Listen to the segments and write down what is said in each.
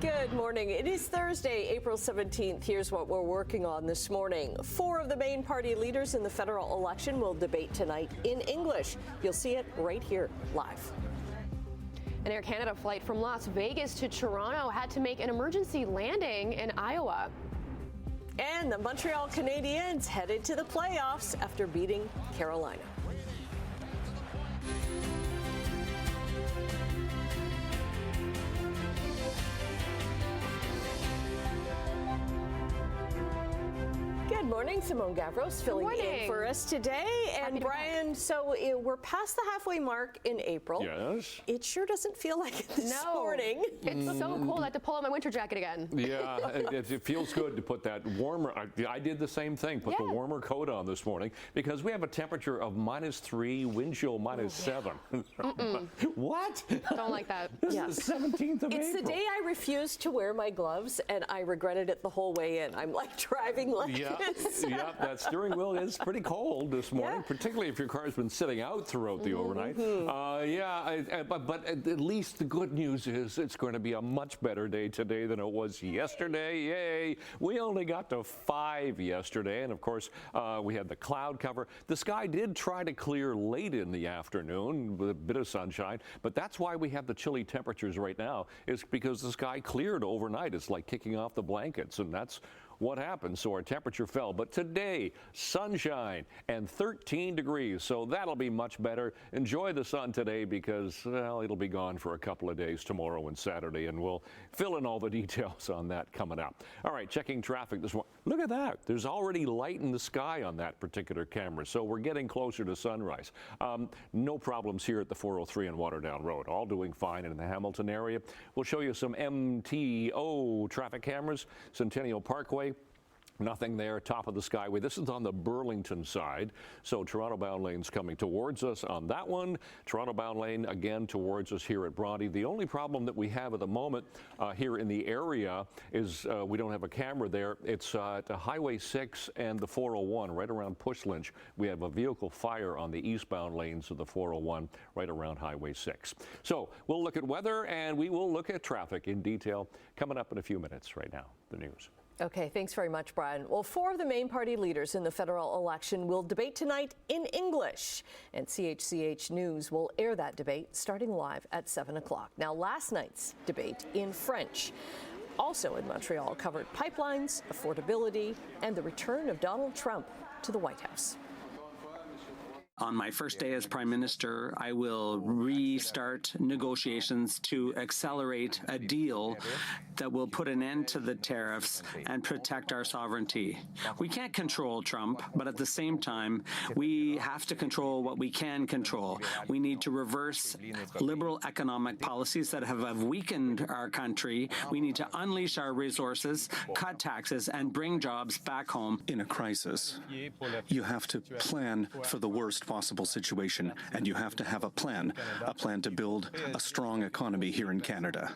Good morning. It is Thursday, April 17th. Here's what we're working on this morning. 4 of the main party leaders in the federal election will debate tonight in English. You'll see it right here live. An Air Canada flight from Las Vegas to Toronto had to make an emergency landing in Iowa. And the Montreal Canadiens headed to the playoffs after beating Carolina. Good morning, Simone Gavros filling in for us today. And Brian, so we're past the halfway mark in April. Yes. It sure doesn't feel like it this morning. It's so cold. I have to pull out my winter jacket again. Yeah, it feels good to put that warmer. I did the same thing, put the warmer coat on this morning because we have a temperature of -3, wind chill -7. What? Don't like that. This is the 17th of April. It's the day I refused to wear my gloves, and I regretted it the whole way in. I'm like driving like this. Yeah, that steering wheel is pretty cold this morning, particularly if your car's been sitting out throughout the overnight. But at least the good news is it's going to be a much better day today than it was yesterday. Yay! We only got to 5 yesterday, and of course we had the cloud cover. The sky did try to clear late in the afternoon with a bit of sunshine, but that's why we have the chilly temperatures right now, is because the sky cleared overnight. It's like kicking off the blankets, and that's what happened. So our temperature fell. But today, sunshine and 13 degrees. So that'll be much better. Enjoy the sun today because, well, it'll be gone for a couple of days tomorrow and Saturday. And we'll fill in all the details on that coming up. All right, checking traffic this morning. Look at that. There's already light in the sky on that particular camera. So we're getting closer to sunrise. No problems here at the 403 and Waterdown Road. All doing fine in the Hamilton area. We'll show you some MTO traffic cameras. Centennial Parkway. Nothing there, top of the skyway. This is on the Burlington side. So Toronto-bound lanes coming towards us on that one. Toronto-bound lane again towards us here at Bronte. The only problem that we have at the moment here in the area is we don't have a camera there. It's at Highway 6 and the 401 right around Push Lynch. We have a vehicle fire on the eastbound lanes of the 401 right around Highway 6. So we'll look at weather and we will look at traffic in detail coming up in a few minutes. Right now, the news. Okay, thanks very much, Brian. Well, 4 of the main party leaders in the federal election will debate tonight in English. And CHCH News will air that debate starting live at 7 o'clock. Now, last night's debate in French, also in Montreal, covered pipelines, affordability, and the return of Donald Trump to the White House. On my first day as Prime Minister, I will restart negotiations to accelerate a deal that will put an end to the tariffs and protect our sovereignty. We can't control Trump, but at the same time, we have to control what we can control. We need to reverse liberal economic policies that have weakened our country. We need to unleash our resources, cut taxes, and bring jobs back home. In a crisis, you have to plan for the worst possible situation, and you have to have a plan to build a strong economy here in Canada.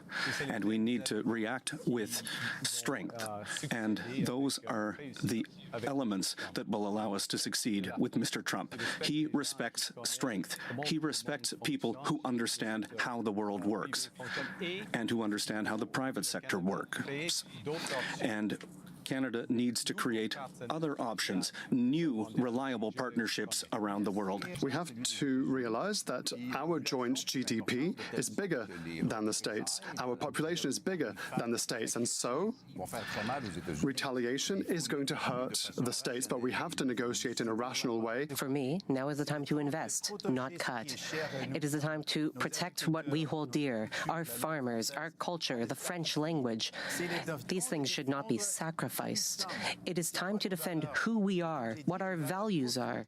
And we need to react with strength, and those are the elements that will allow us to succeed with Mr. Trump. He respects strength. He respects people who understand how the world works and who understand how the private sector works. And Canada needs to create other options, new, reliable partnerships around the world. We have to realize that our joint GDP is bigger than the States. Our population is bigger than the States. And so retaliation is going to hurt the States, but we have to negotiate in a rational way. For me, now is the time to invest, not cut. It is the time to protect what we hold dear, our farmers, our culture, the French language. These things should not be sacrificed. It is time to defend who we are, what our values are.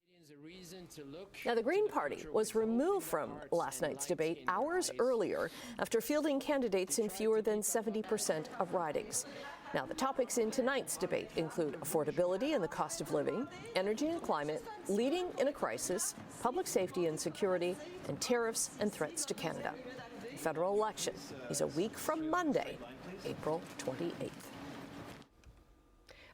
Now, the Green Party was removed from last night's debate hours earlier after fielding candidates in fewer than 70% of ridings. Now, the topics in tonight's debate include affordability and the cost of living, energy and climate, leading in a crisis, public safety and security, and tariffs and threats to Canada. The federal election is a week from Monday, April 28th.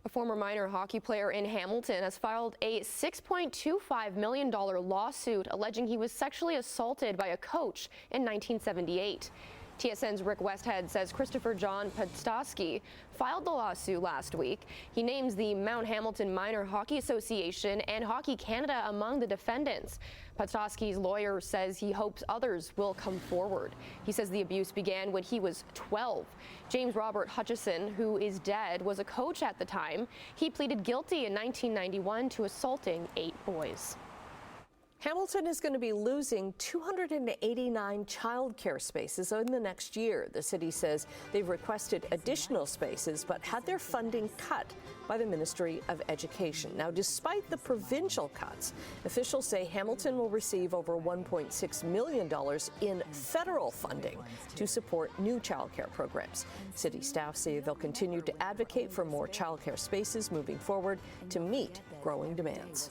A former minor hockey player in Hamilton has filed a $6.25 million lawsuit alleging he was sexually assaulted by a coach in 1978. TSN's Rick Westhead says Christopher John Podstosky filed the lawsuit last week. He names the Mount Hamilton Minor Hockey Association and Hockey Canada among the defendants. Podstosky's lawyer says he hopes others will come forward. He says the abuse began when he was 12. James Robert Hutchison, who is dead, was a coach at the time. He pleaded guilty in 1991 to assaulting 8 boys. Hamilton is going to be losing 289 childcare spaces in the next year. The city says they've requested additional spaces but had their funding cut by the Ministry of Education. Now, despite the provincial cuts, officials say Hamilton will receive over $1.6 million in federal funding to support new childcare programs. City staff say they'll continue to advocate for more childcare spaces moving forward to meet growing demands.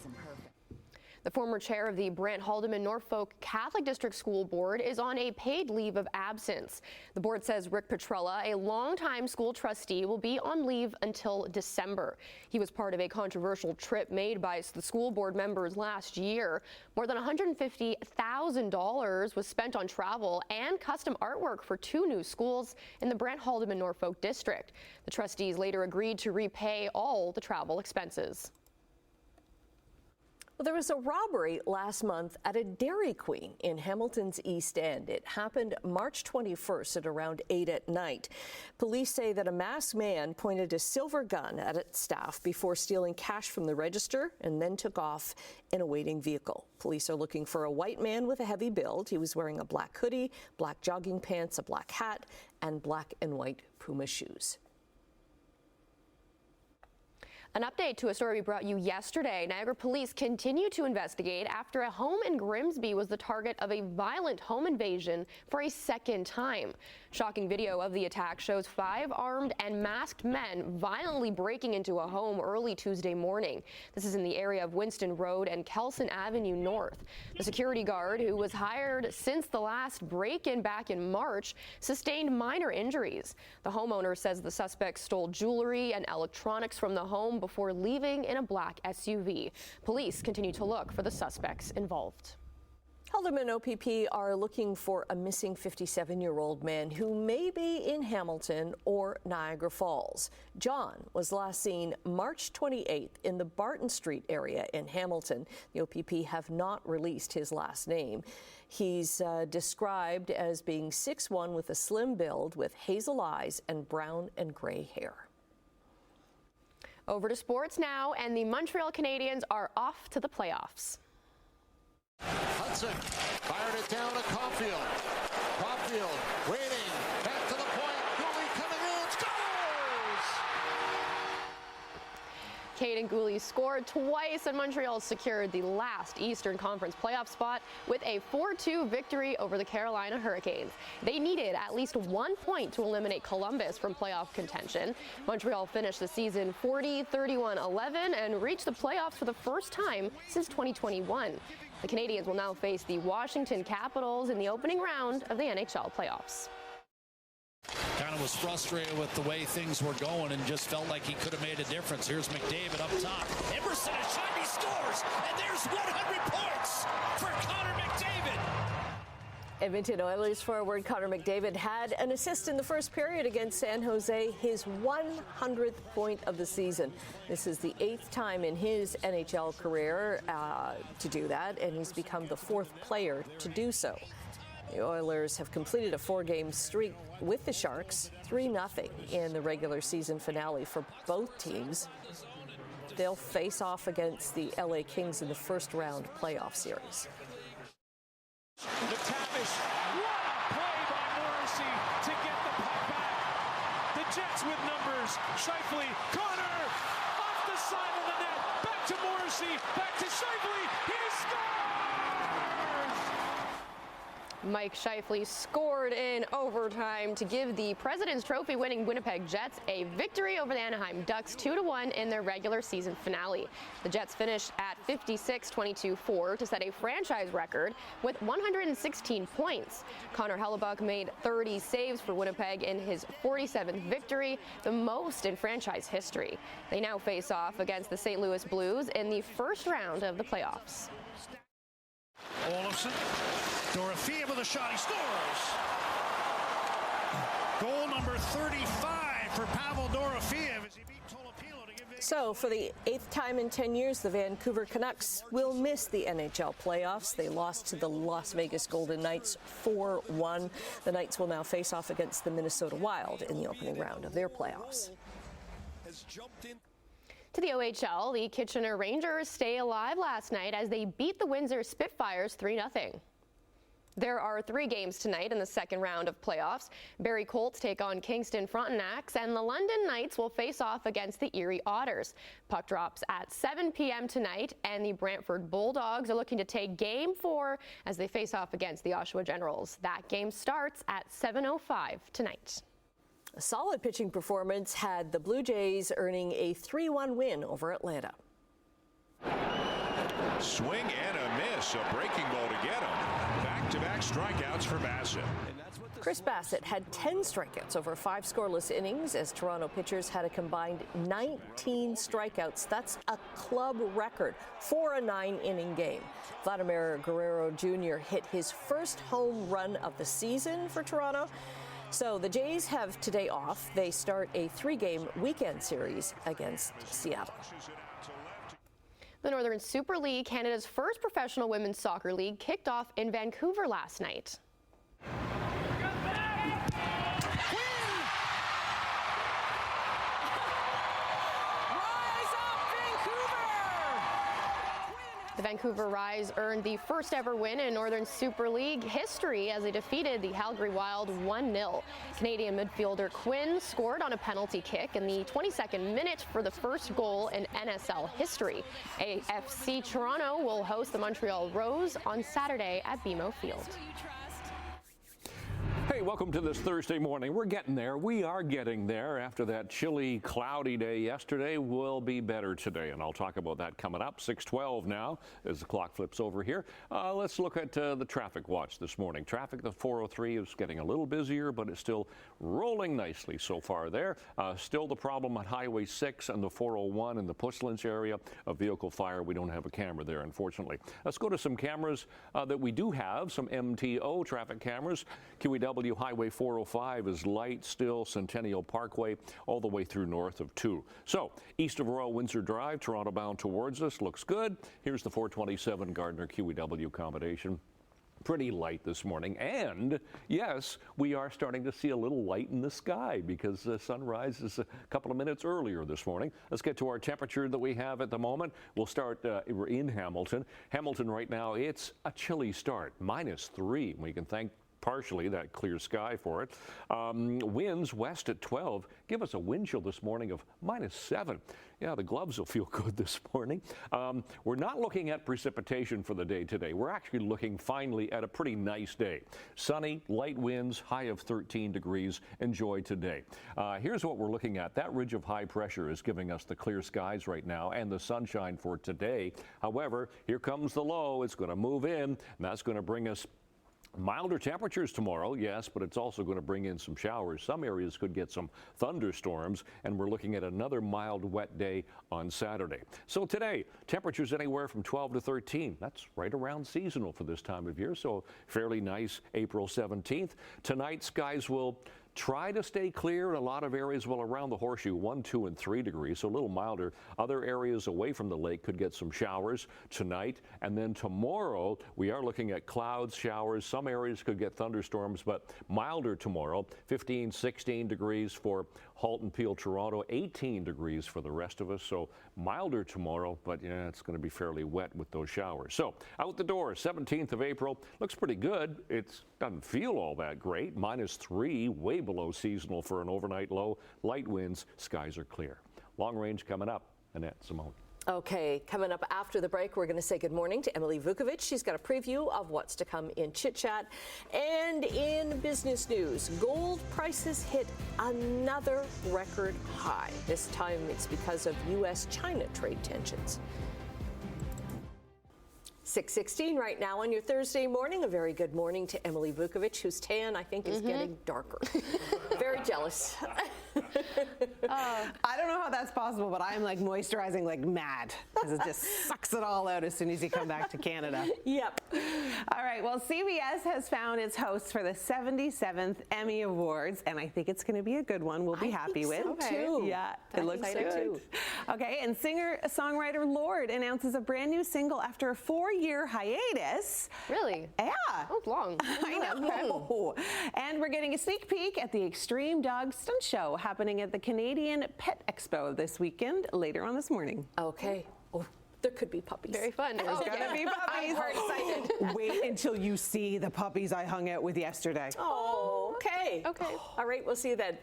The former chair of the Brant Haldeman Norfolk Catholic District School Board is on a paid leave of absence. The board says Rick Petrella, a longtime school trustee, will be on leave until December. He was part of a controversial trip made by the school board members last year. More than $150,000 was spent on travel and custom artwork for 2 new schools in the Brant Haldeman Norfolk District. The trustees later agreed to repay all the travel expenses. Well, there was a robbery last month at a Dairy Queen in Hamilton's East End. It happened March 21st at around 8 at night. Police say that a masked man pointed a silver gun at its staff before stealing cash from the register and then took off in a waiting vehicle. Police are looking for a white man with a heavy build. He was wearing a black hoodie, black jogging pants, a black hat, and black and white Puma shoes. An update to a story we brought you yesterday. Niagara police continue to investigate after a home in Grimsby was the target of a violent home invasion for a second time. Shocking video of the attack shows 5 armed and masked men violently breaking into a home early Tuesday morning. This is in the area of Winston Road and Kelson Avenue North. The security guard, who was hired since the last break-in back in March, sustained minor injuries. The homeowner says the suspects stole jewelry and electronics from the home before leaving in a black SUV. Police continue to look for the suspects involved. Haldeman OPP are looking for a missing 57-year-old man who may be in Hamilton or Niagara Falls. John was last seen March 28th in the Barton Street area in Hamilton. The OPP have not released his last name. He's described as being 6'1" with a slim build with hazel eyes and brown and gray hair. Over to sports now, and the Montreal Canadiens are off to the playoffs. Hudson fired it down to Caulfield. Caulfield waiting, back to the point. Goalie coming in, scores! Caden Gooley scored twice, and Montreal secured the last Eastern Conference playoff spot with a 4-2 victory over the Carolina Hurricanes. They needed at least 1 point to eliminate Columbus from playoff contention. Montreal finished the season 40-31-11 and reached the playoffs for the first time since 2021. The Canadiens will now face the Washington Capitals in the opening round of the NHL playoffs. Kind of was frustrated with the way things were going and just felt like he could have made a difference. Here's McDavid up top. Emerson, a shot, he scores, and there's 100 points for Connor McDavid. Edmonton Oilers forward Connor McDavid had an assist in the first period against San Jose, his 100th point of the season. This is the 8th time in his NHL career to do that, and he's become the 4th player to do so. The Oilers have completed a 4-game streak with the Sharks, 3-0 in the regular season finale for both teams. They'll face off against the LA Kings in the first round playoff series. McTavish, what a play by Morrissey to get the puck back. The Jets with numbers. Scheifele, Connor, off the side of the net, back to Morrissey, back to Scheifele, he scores! Mike Scheifele scored in overtime to give the President's Trophy winning Winnipeg Jets a victory over the Anaheim Ducks 2-1 in their regular season finale. The Jets finished at 56-22-4 to set a franchise record with 116 points. Connor Hellebuck made 30 saves for Winnipeg in his 47th victory, the most in franchise history. They now face off against the St. Louis Blues in the first round of the playoffs. Olofsson, Dorothea with a shot, he scores! number 35 for Pavel Dorofeev as he beat Tolopilo to give it. So, for the 8th time in 10 years, the Vancouver Canucks will miss the NHL playoffs. They lost to the Las Vegas Golden Knights 4-1. The Knights will now face off against the Minnesota Wild in the opening round of their playoffs. To the OHL, the Kitchener Rangers stay alive last night as they beat the Windsor Spitfires 3-0. There are 3 games tonight in the second round of playoffs. Barrie Colts take on Kingston Frontenacs, and the London Knights will face off against the Erie Otters. Puck drops at 7 p.m. tonight, and the Brantford Bulldogs are looking to take Game 4 as they face off against the Oshawa Generals. That game starts at 7:05 tonight. A solid pitching performance had the Blue Jays earning a 3-1 win over Atlanta. Swing and a miss. A breaking ball to get him. Back-to-back strikeouts for Bassett. Chris Bassett had 10 strikeouts over 5 scoreless innings as Toronto pitchers had a combined 19 strikeouts. That's a club record for a 9-inning game. Vladimir Guerrero Jr. hit his first home run of the season for Toronto. So the Jays have today off. They start a 3-game weekend series against Seattle. The Northern Super League, Canada's first professional women's soccer league, kicked off in Vancouver last night. The Vancouver Rise earned the first ever win in Northern Super League history as they defeated the Calgary Wild 1-0. Canadian midfielder Quinn scored on a penalty kick in the 22nd minute for the first goal in NSL history. AFC Toronto will host the Montreal Rose on Saturday at BMO Field. Hey, welcome to this Thursday morning. We're getting there. We are getting there. After that chilly, cloudy day yesterday, we'll be better today. And I'll talk about that coming up. 6:12 now as the clock flips over here. Let's look at the traffic watch this morning. Traffic, the 403 is getting a little busier, but it's still rolling nicely so far there. Still the problem on Highway 6 and the 401 in the Pushlands area. A vehicle fire. We don't have a camera there, unfortunately. Let's go to some cameras that we do have, some MTO traffic cameras. QEW Highway 405 is light still, Centennial Parkway, all the way through north of 2. So, east of Royal Windsor Drive, Toronto bound towards us, looks good. Here's the 427 Gardner QEW combination. Pretty light this morning, and yes, we are starting to see a little light in the sky because the sunrise is a couple of minutes earlier this morning. Let's get to our temperature that we have at the moment. We'll start we're in Hamilton. Hamilton right now, it's a chilly start, -3. We can thank partially that clear sky for it. Winds west at 12 give us a wind chill this morning of -7. Yeah, the gloves will feel good this morning. We're not looking at precipitation for the day today. We're actually looking finally at a pretty nice day. Sunny, light winds, high of 13 degrees. Enjoy today. Here's what we're looking at. That ridge of high pressure is giving us the clear skies right now and the sunshine for today. However, here comes the low. It's going to move in, and that's going to bring us milder temperatures tomorrow, yes, but it's also going to bring in some showers. Some areas could get some thunderstorms, and we're looking at another mild, wet day on Saturday. So today, temperatures anywhere from 12 to 13. That's right around seasonal for this time of year, so fairly nice April 17th. Tonight, skies will try to stay clear in a lot of areas, well, around the horseshoe, 1, 2, and 3 degrees, so a little milder. Other areas away from the lake could get some showers tonight. And then tomorrow, we are looking at clouds, showers. Some areas could get thunderstorms, but milder tomorrow. 15, 16 degrees for Halton, Peel, Toronto, 18 degrees for the rest of us. So milder tomorrow, but yeah, it's going to be fairly wet with those showers. So out the door, 17th of April, looks pretty good. It doesn't feel all that great. -3, way below seasonal for an overnight low. Light winds, skies are clear. Long range coming up. Annette Simone. Okay, coming up after the break, we're going to say good morning to Emily Vukovic. She's got a preview of what's to come in Chit Chat. And in business news, gold prices hit another record high. This time it's because of U.S.-China trade tensions. 6:16 right now on your Thursday morning. A very good morning to Emily Vukovic, whose tan, I think, is getting darker. Very jealous. I don't know how that's possible, but I'm like moisturizing like mad because it just sucks it all out as soon as you come back to Canada. Yep. All right. Well, CBS has found its host for the 77th Emmy Awards, and I think it's going to be a good one. We'll be happy with. Too. Yeah, it looks good. Too. Okay, and singer-songwriter Lorde announces a brand new single after a 4-year hiatus. Really? Yeah. Oh, long. I know. And we're getting a sneak peek at the Extreme Dog Stunt Show happening at the Canadian Pet Expo this weekend later on this morning. Okay. Oh, there could be puppies. Very fun. There's gonna be puppies. We're excited. Wait until you see the puppies I hung out with yesterday. Oh, okay. Okay. All right, we'll see you then.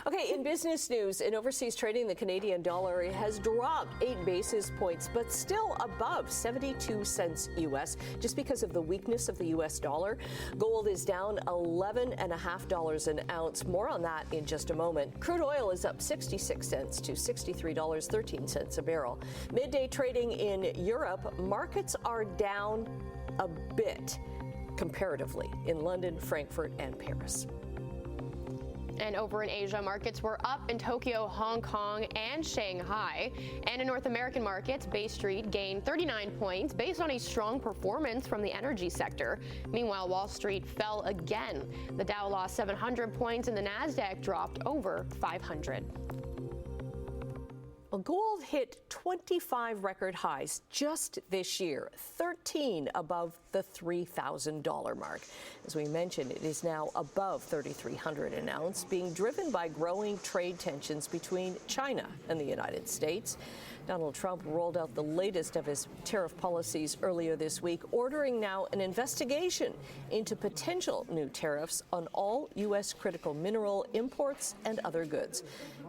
Okay, in business news, in overseas trading, the Canadian dollar has dropped 8 basis points, but still above 72 cents U.S. just because of the weakness of the U.S. dollar. Gold is down $11.50 an ounce. More on that in just a moment. Crude oil is up 66 cents to $63.13 a barrel. Midday trading in Europe, markets are down a bit comparatively in London, Frankfurt, and Paris. And over in Asia, markets were up in Tokyo, Hong Kong, and Shanghai. And in North American markets, Bay Street gained 39 points based on a strong performance from the energy sector. Meanwhile, Wall Street fell again. The Dow lost 700 points and the Nasdaq dropped over 500. Well, gold hit 25 record highs just this year, 13 above the $3,000 mark. As we mentioned, it is now above $3,300 an ounce, being driven by growing trade tensions between China and the United States. Donald Trump rolled out the latest of his tariff policies earlier this week, ordering now an investigation into potential new tariffs on all U.S. critical mineral imports and other goods.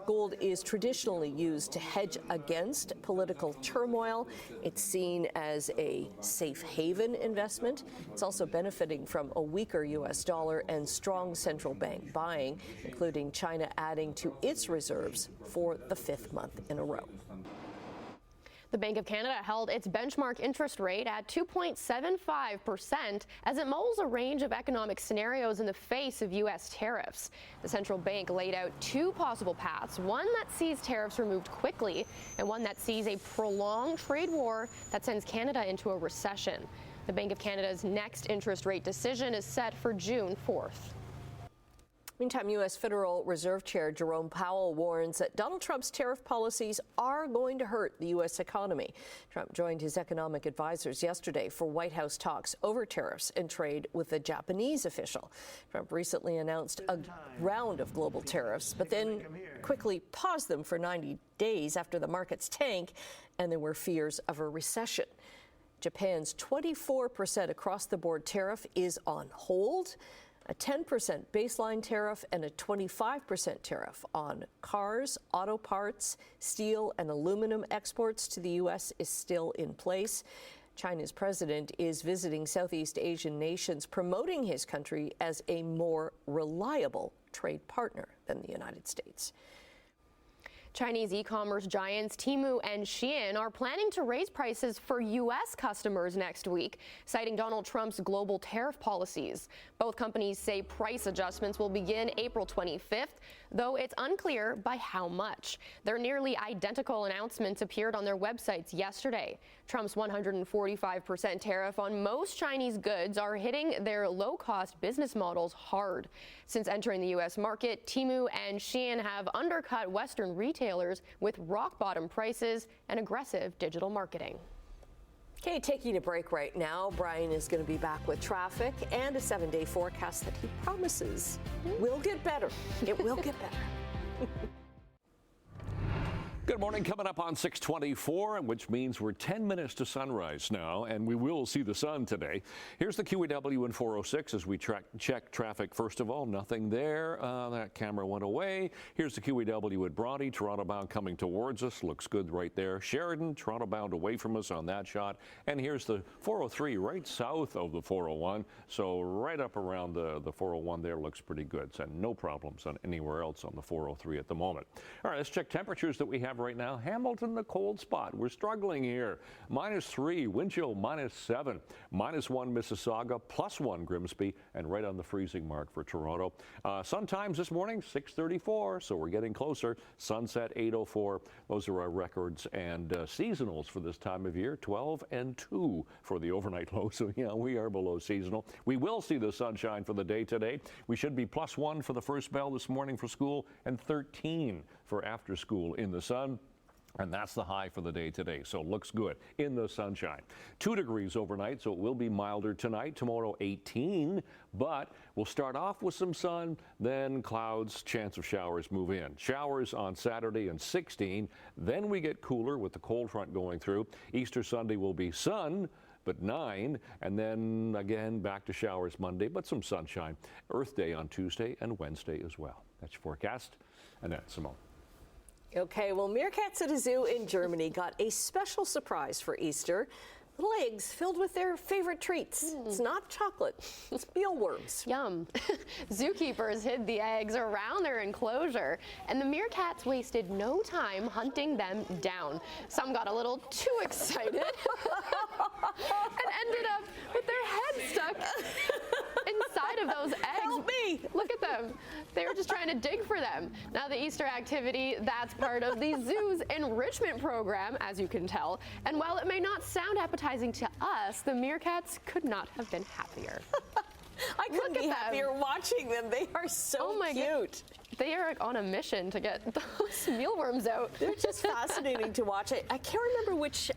Gold is traditionally used to hedge against political turmoil. It's seen as a safe haven investment. It's also benefiting from a weaker U.S. dollar and strong central bank buying, including China adding to its reserves for the 5th month in a row. The Bank of Canada held its benchmark interest rate at 2.75% as it mulls a range of economic scenarios in the face of U.S. tariffs. The central bank laid out 2 possible paths, one that sees tariffs removed quickly and one that sees a prolonged trade war that sends Canada into a recession. The Bank of Canada's next interest rate decision is set for June 4th. Meantime, U.S. Federal Reserve Chair Jerome Powell warns that Donald Trump's tariff policies are going to hurt the U.S. economy. Trump joined his economic advisors yesterday for White House talks over tariffs and trade with a Japanese official. Trump recently announced a round of global tariffs, but then quickly paused them for 90 days after the markets tanked and there were fears of a recession. Japan's 24% across-the-board tariff is on hold. A 10% baseline tariff and a 25% tariff on cars, auto parts, steel, and aluminum exports to the U.S. is still in place. China's president is visiting Southeast Asian nations, promoting his country as a more reliable trade partner than the United States. Chinese e-commerce giants Temu and Shein are planning to raise prices for U.S. customers next week, citing Donald Trump's global tariff policies. Both companies say price adjustments will begin April 25th, though it's unclear by how much. Their nearly identical announcements appeared on their websites yesterday. Trump's 145% tariff on most Chinese goods are hitting their low-cost business models hard. Since entering the U.S. market, Temu and Shein have undercut Western retailers with rock-bottom prices and aggressive digital marketing. Okay, taking a break right now. Brian is going to be back with traffic and a 7-day forecast that he promises will get better. It will get better. Good morning. Coming up on 6:24, which means we're 10 minutes to sunrise now, and we will see the sun today. Here's the QEW in 406 as we check traffic. First of all, nothing there. That camera went away. Here's the QEW at Bronte, Toronto bound coming towards us. Looks good right there. Sheridan, Toronto bound away from us on that shot. And here's the 403 right south of the 401. So right up around the 401 there looks pretty good. So no problems on anywhere else on the 403 at the moment. All right, let's check temperatures that we have have right now. Hamilton, the cold spot. We're struggling here. -3, wind chill -7, -1 Mississauga, +1 Grimsby, and right on the freezing mark for Toronto. Sun times this morning, 6:34, so we're getting closer. Sunset, 8:04. Those are our records and seasonals for this time of year, 12 and 2 for the overnight low. So, yeah, we are below seasonal. We will see the sunshine for the day today. We should be +1 for the first bell this morning for school and 13 for after school in the sun. And that's the high for the day today, so it looks good in the sunshine. 2 degrees overnight, so it will be milder tonight. Tomorrow, 18, but we'll start off with some sun, then clouds, chance of showers move in. Showers on Saturday and 16, then we get cooler with the cold front going through. Easter Sunday will be sun, but 9, and then again back to showers Monday, but some sunshine. Earth Day on Tuesday and Wednesday as well. That's your forecast. Annette, Simone. Okay, well, meerkats at a zoo in Germany got a special surprise for Easter. Little eggs filled with their favorite treats. It's not chocolate, it's mealworms. Yum. Zookeepers hid the eggs around their enclosure, and the meerkats wasted no time hunting them down. Some got a little too excited and ended up with their heads stuck inside of those eggs. Help me! Look at them. They were just trying to dig for them. Now, the Easter activity, that's part of the zoo's enrichment program, as you can tell. And while it may not sound appetizing to us, the meerkats could not have been happier. I couldn't be happier watching them. They are so cute. They are on a mission to get those mealworms out. They're just fascinating to watch. I can't remember which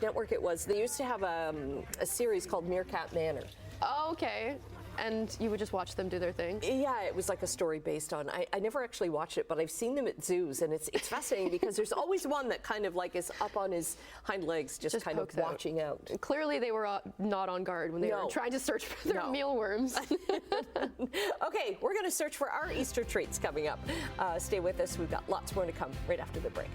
network it was. They used to have a series called Meerkat Manor. Oh, okay. And you would just watch them do their thing? Yeah, it was like a story based on. I never actually watched it, but I've seen them at zoos, and it's fascinating because there's always one that kind of like is up on his hind legs, just kind of watching out. Clearly, they were not on guard when they were trying to search for their mealworms. Okay, we're going to search for our Easter treats coming up. Stay with us. We've got lots more to come right after the break.